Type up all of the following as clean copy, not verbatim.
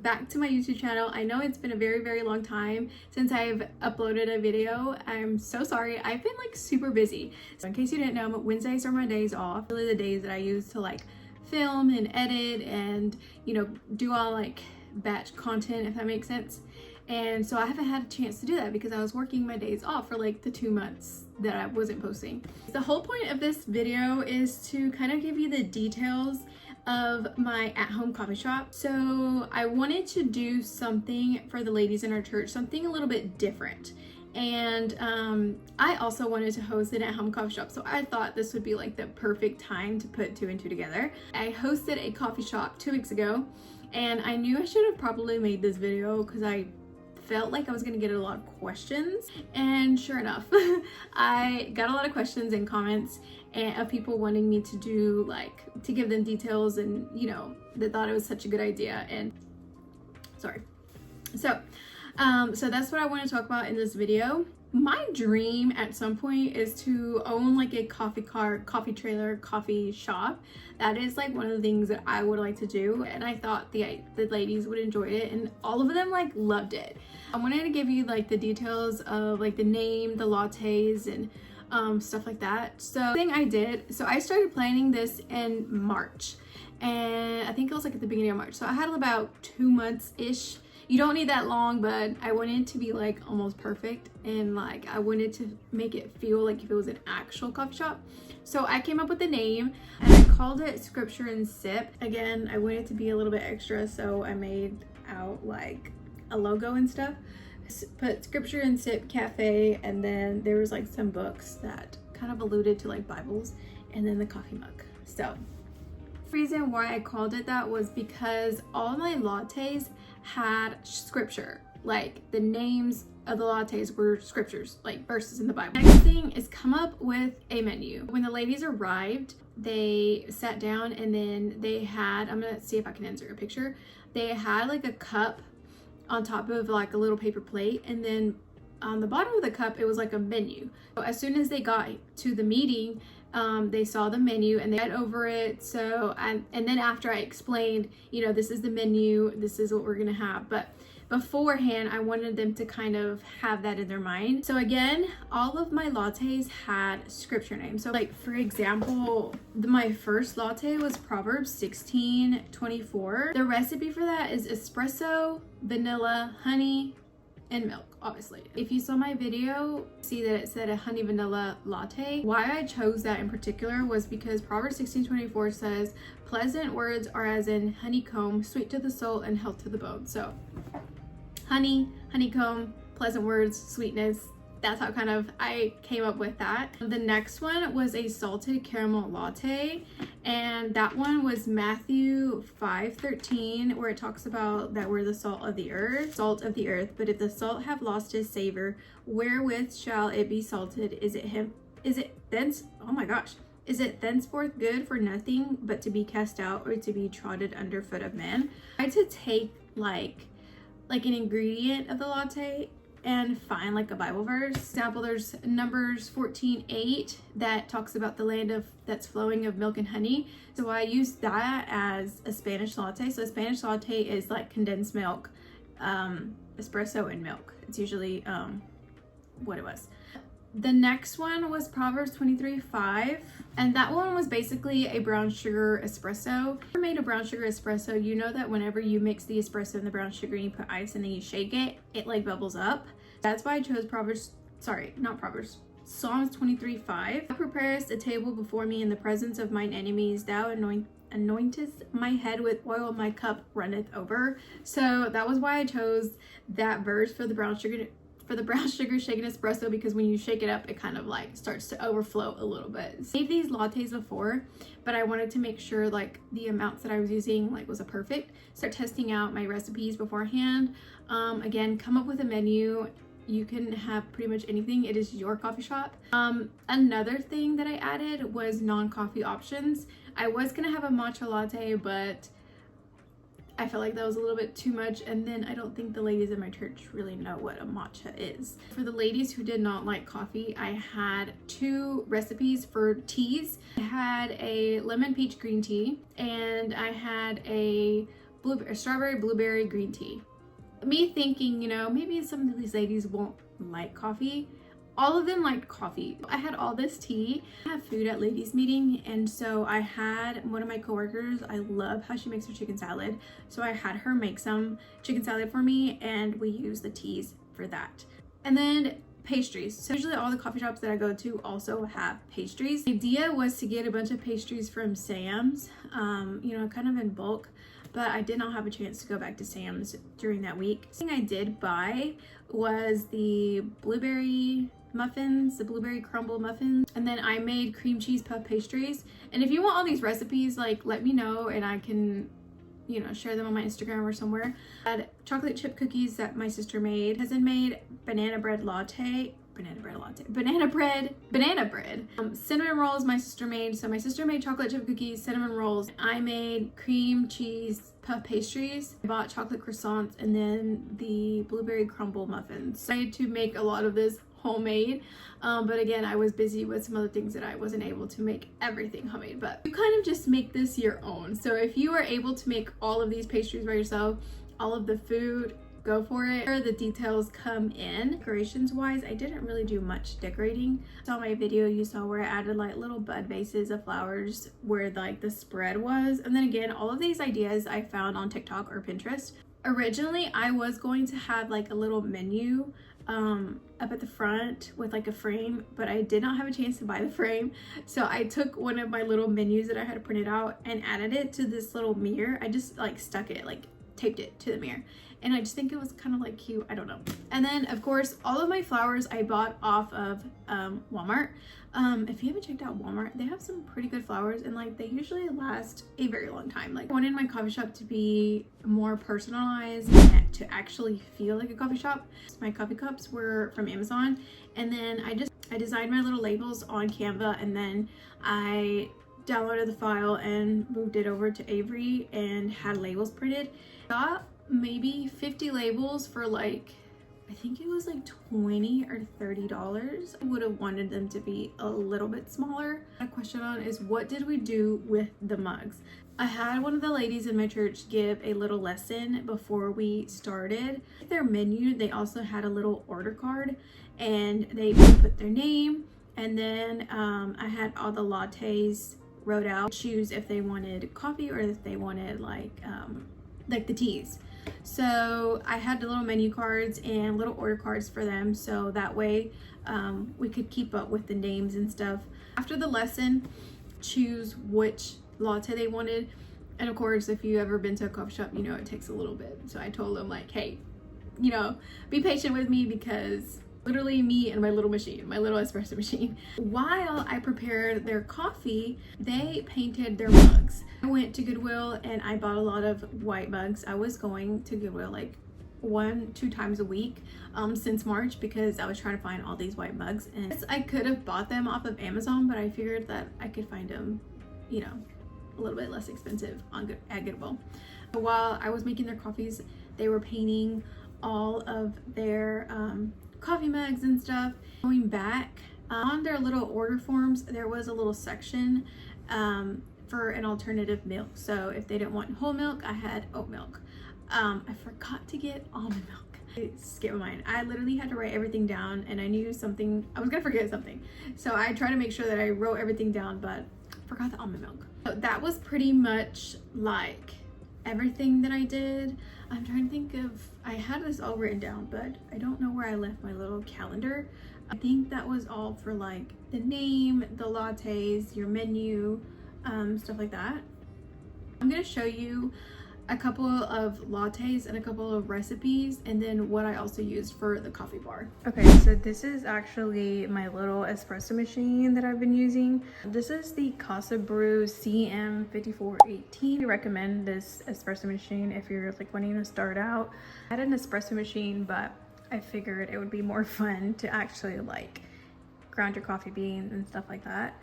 back to my YouTube channel. I know it's been a very long time since I've uploaded a video. I'm so sorry. I've been like super busy. So in case you didn't know, Wednesdays are my days off. Really the days that I use to like film and edit and, you know, do all like batch content, if that makes sense. And so I haven't had a chance to do that because I was working my days off for like the 2 months that I wasn't posting. The whole point of this video is to kind of give you the details of my at-home coffee shop. So I wanted to do something for the ladies in our church, something a little bit different. And I also wanted to host an at-home coffee shop. So I thought this would be like the perfect time to put 2 and 2 together. I hosted a coffee shop 2 weeks ago, and I knew I should have probably made this video because I felt like I was gonna get a lot of questions, and sure enough I got a lot of questions and comments and of people wanting me to do like to give them details, and you know, they thought it was such a good idea. And sorry, so that's what I want to talk about in this video. My dream at some point is to own like a coffee cart, coffee trailer, coffee shop. That is like one of the things that I would like to do, and I thought the ladies would enjoy it, and all of them like loved it. I wanted to give you like the details of like the name, the lattes, and stuff like that. So the thing I did, so I started planning this in March, and I think it was like at the beginning of March. So I had about 2 months ish. You don't need that long, but I wanted it to be like almost perfect, and like I wanted to make it feel like if it was an actual coffee shop. So I came up with the name and I called it Scripture and Sip. Again, I wanted it to be a little bit extra, so I made out like a logo and stuff. Put Scripture and Sip Cafe, and then there was like some books that kind of alluded to like Bibles, and then the coffee mug. So the reason why I called it that was because all my lattes had scripture, like the names of the lattes were scriptures, like verses in the Bible. Next thing is come up with a menu. When the ladies arrived, they sat down, and then they had, I'm gonna see if I can insert a picture, they had like a cup on top of like a little paper plate, and then on the bottom of the cup it was like a menu. So as soon as they got to the meeting, they saw the menu and they read over it. So and then after I explained, you know, this is the menu, this is what we're gonna have, but beforehand I wanted them to kind of have that in their mind. So again, all of my lattes had scripture names. So like for example, my first latte was Proverbs 16:24. The recipe for that is espresso, vanilla, honey, and milk, obviously. If you saw my video, see that it said a honey vanilla latte. Why I chose that in particular was because Proverbs 16:24 says, pleasant words are as in honeycomb, sweet to the soul and health to the bone. So honey, honeycomb, pleasant words, sweetness. That's how kind of I came up with that. The next one was a salted caramel latte, and that one was Matthew 5:13, where it talks about that we're the salt of the earth, but if the salt have lost his savor, wherewith shall it be salted? Is it thenceforth good for nothing but to be cast out or to be trodden under foot of man? I had to take like an ingredient of the latte and find like a Bible verse. For example, there's Numbers 14:8 that talks about the land that's flowing of milk and honey. So I used that as a Spanish latte. So a Spanish latte is like condensed milk, espresso, and milk. It's usually what it was. The next one was Proverbs 23:5, and that one was basically a brown sugar espresso. If you made a brown sugar espresso, you know that whenever you mix the espresso and the brown sugar and you put ice and then you shake it, it like bubbles up. That's why I chose Psalms 23:5. Thou preparest a table before me in the presence of mine enemies. Thou anointest my head with oil, my cup runneth over. So that was why I chose that verse for the brown sugar shaken espresso, because when you shake it up, it kind of like starts to overflow a little bit. I made these lattes before, but I wanted to make sure like the amounts that I was using like was a perfect. Start testing out my recipes beforehand. Again, come up with a menu. You can have pretty much anything. It is your coffee shop. Another thing that I added was non-coffee options. I was gonna have a matcha latte, but I felt like that was a little bit too much, and then I don't think the ladies in my church really know what a matcha is. For the ladies who did not like coffee, I had 2 recipes for teas. I had a lemon peach green tea, and I had a strawberry blueberry green tea. Me thinking, you know, maybe some of these ladies won't like coffee. All of them liked coffee. I had all this tea. I have food at ladies meeting, and so I had one of my coworkers, I love how she makes her chicken salad, so I had her make some chicken salad for me, and we use the teas for that. And then pastries. So usually all the coffee shops that I go to also have pastries. The idea was to get a bunch of pastries from Sam's, you know, kind of in bulk, but I did not have a chance to go back to Sam's during that week. The thing I did buy was the blueberry muffins, the blueberry crumble muffins, and then I made cream cheese puff pastries. And if you want all these recipes, like, let me know and I can, you know, share them on my Instagram or somewhere. I had chocolate chip cookies that my sister made. Cousin made banana bread. Cinnamon rolls my sister made. So my sister made chocolate chip cookies, cinnamon rolls. I made cream cheese puff pastries. I bought chocolate croissants and then the blueberry crumble muffins. I had to make a lot of this homemade, but again, I was busy with some other things that I wasn't able to make everything homemade, but you kind of just make this your own. So if you are able to make all of these pastries by yourself, all of the food, go for it. Where the details come in. Decorations wise, I didn't really do much decorating. So my video you saw where I added like little bud vases of flowers where like the spread was, and then again, all of these ideas I found on TikTok or Pinterest. Originally, I was going to have like a little menu up at the front with like a frame, but I did not have a chance to buy the frame. So I took one of my little menus that I had printed out and added it to this little mirror. I just like stuck it, like taped it to the mirror. And I just think it was kind of like cute, I don't know. And then of course, all of my flowers I bought off of Walmart. If you haven't checked out Walmart, they have some pretty good flowers and like they usually last a very long time. Like I wanted my coffee shop to be more personalized and to actually feel like a coffee shop. My coffee cups were from Amazon, and then I designed my little labels on Canva, and then I downloaded the file and moved it over to Avery and had labels printed. Got maybe 50 labels for like, I think it was like $20 or $30. I would have wanted them to be a little bit smaller. A question on is, what did we do with the mugs? I had one of the ladies in my church give a little lesson before we started. Their menu, they also had a little order card and they put their name, and then I had all the lattes wrote out, choose if they wanted coffee or if they wanted like the teas. So I had the little menu cards and little order cards for them, so that way we could keep up with the names and stuff. After the lesson, choose which latte they wanted, and of course if you ever been to a coffee shop, you know it takes a little bit. So I told them like, hey, you know, be patient with me because literally me and my little machine, my little espresso machine. While I prepared their coffee, they painted their mugs. I went to Goodwill and I bought a lot of white mugs. I was going to Goodwill like 1-2 times a week since March because I was trying to find all these white mugs, and I could have bought them off of Amazon, but I figured that I could find them, you know, a little bit less expensive at Goodwill. While I was making their coffees, they were painting all of their coffee mugs and stuff. Going back on their little order forms, there was a little section for an alternative milk. So if they didn't want whole milk, I had oat milk. I forgot to get almond milk. I skipped my mind. I literally had to write everything down, and I knew something, I was gonna forget something. So I tried to make sure that I wrote everything down, but forgot the almond milk. So that was pretty much like everything that I did. I'm trying to think of, I had this all written down, but I don't know where I left my little calendar. I think that was all for like the name, the lattes, your menu, stuff like that. I'm gonna show you a couple of lattes and a couple of recipes, and then what I also used for the coffee bar. Okay, so this is actually my little espresso machine that I've been using. This is the Casa Brew CM5418. I recommend this espresso machine if you're like wanting to start out. I had an espresso machine, but I figured it would be more fun to actually like ground your coffee beans and stuff like that.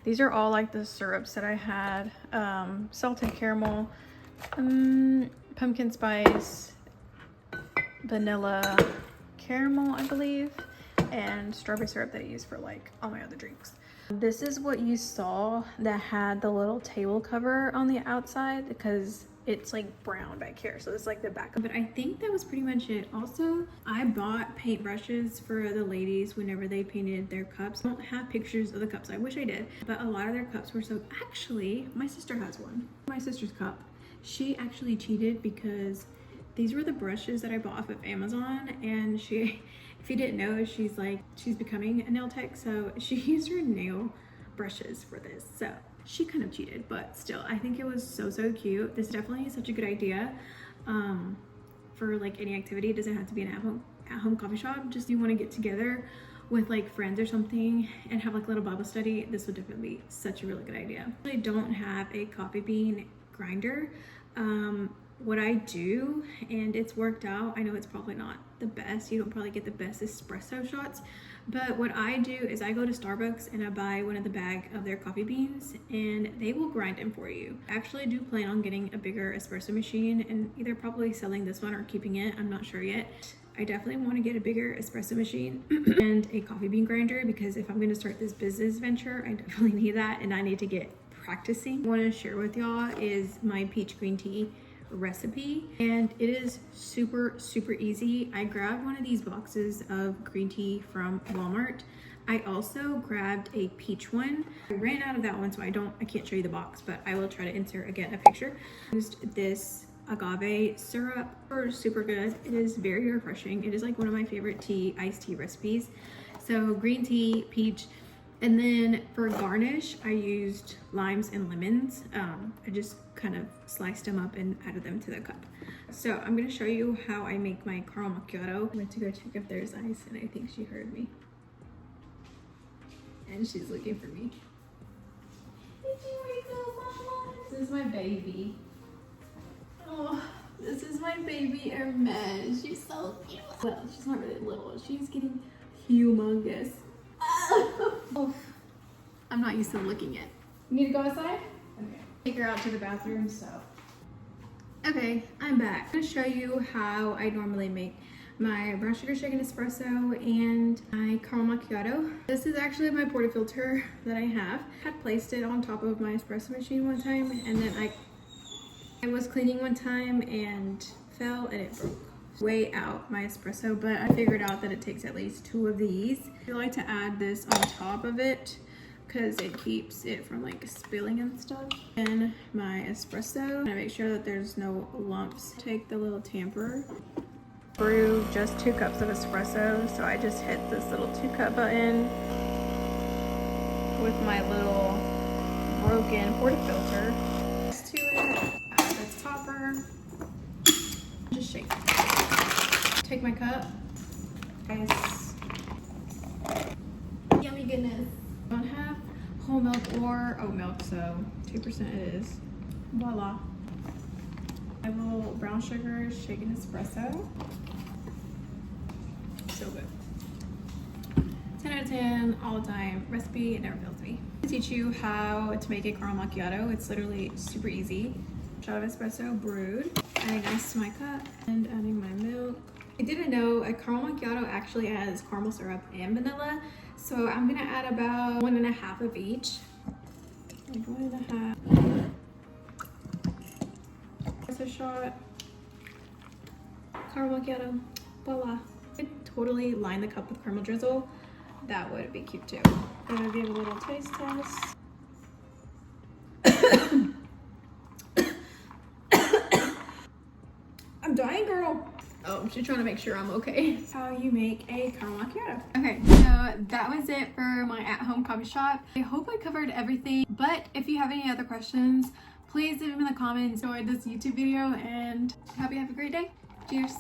These are all like the syrups that I had. Salted caramel, pumpkin spice, vanilla caramel, I believe, and strawberry syrup that I use for like all my other drinks. This is what you saw that had the little table cover on the outside, because it's like brown back here, so it's like the back. But I think that was pretty much it. Also, I bought paint brushes for the ladies whenever they painted their cups. I don't have pictures of the cups. I wish I did, but a lot of their cups were so. Actually, my sister has one. My sister's cup. She actually cheated because these were the brushes that I bought off of Amazon, and she, if you didn't know, she's becoming a nail tech, so she used her nail brushes for this. So she kind of cheated, but still, I think it was so cute. This definitely is such a good idea for like any activity. It doesn't have to be an at-home coffee shop. Just you want to get together with like friends or something and have like a little Bible study. This would definitely be such a really good idea. I don't have a coffee bean grinder. What I do, and it's worked out, I know it's probably not the best, you don't probably get the best espresso shots, but what I do is I go to Starbucks and I buy one of the bag of their coffee beans and they will grind them for you. I actually do plan on getting a bigger espresso machine and either probably selling this one or keeping it, I'm not sure yet. I definitely want to get a bigger espresso machine and a coffee bean grinder, because if I'm going to start this business venture, I definitely need that and I need to get practicing. What I want to share with y'all is my peach green tea recipe, and it is super easy. I grabbed one of these boxes of green tea from Walmart. I also grabbed a peach one. I ran out of that one, so I can't show you the box, but I will try to insert again a picture. I used this agave syrup. Super good. It is very refreshing. It is like one of my favorite iced tea recipes. So green tea, peach. And then for garnish, I used limes and lemons. I just kind of sliced them up and added them to the cup. So I'm gonna show you how I make my caramel macchiato. I went to go check if there's ice and I think she heard me. And she's looking for me. Did you wake up, Mama? This is my baby. Oh, this is my baby Hermes. She's so cute. Well, she's not really little. She's getting humongous. Oh, I'm not used to looking at. You need to go outside? Okay. Take her out to the bathroom, so. Okay, I'm back. I'm gonna show you how I normally make my brown sugar shaken espresso and my caramel macchiato. This is actually my portafilter that I have. I had placed it on top of my espresso machine one time, and then I was cleaning one time and fell and it broke. Way out my espresso, but I figured out that it takes at least 2 of these. I like to add this on top of it because it keeps it from like spilling and stuff. And my espresso, I make sure that there's no lumps. Take the little tamper, brew just 2 cups of espresso. So I just hit this little 2-cup button with my little broken portafilter. Next to it, add this topper, just shake it. Take my cup. Guys, yummy goodness. I don't have whole milk or oat milk, so 2% it is. Voila. My little brown sugar shaken espresso. So good. 10 out of 10 all the time. Recipe, it never fails me. I'll teach you how to make a caramel macchiato. It's literally super easy. Shot of espresso brewed. Adding ice to my cup and adding my milk. I didn't know a caramel macchiato actually has caramel syrup and vanilla, so I'm gonna add about 1.5 of each. Like 1.5. That's a shot. Caramel macchiato. Voila. I could totally line the cup with caramel drizzle. That would be cute too. Gonna give a little taste test. I'm dying, girl. Oh, she's trying to make sure I'm okay. That's how you make a caramel macchiato. Okay, so that was it for my at-home coffee shop. I hope I covered everything, but if you have any other questions, please leave them in the comments. Enjoyed this YouTube video and hope you have a great day. Cheers.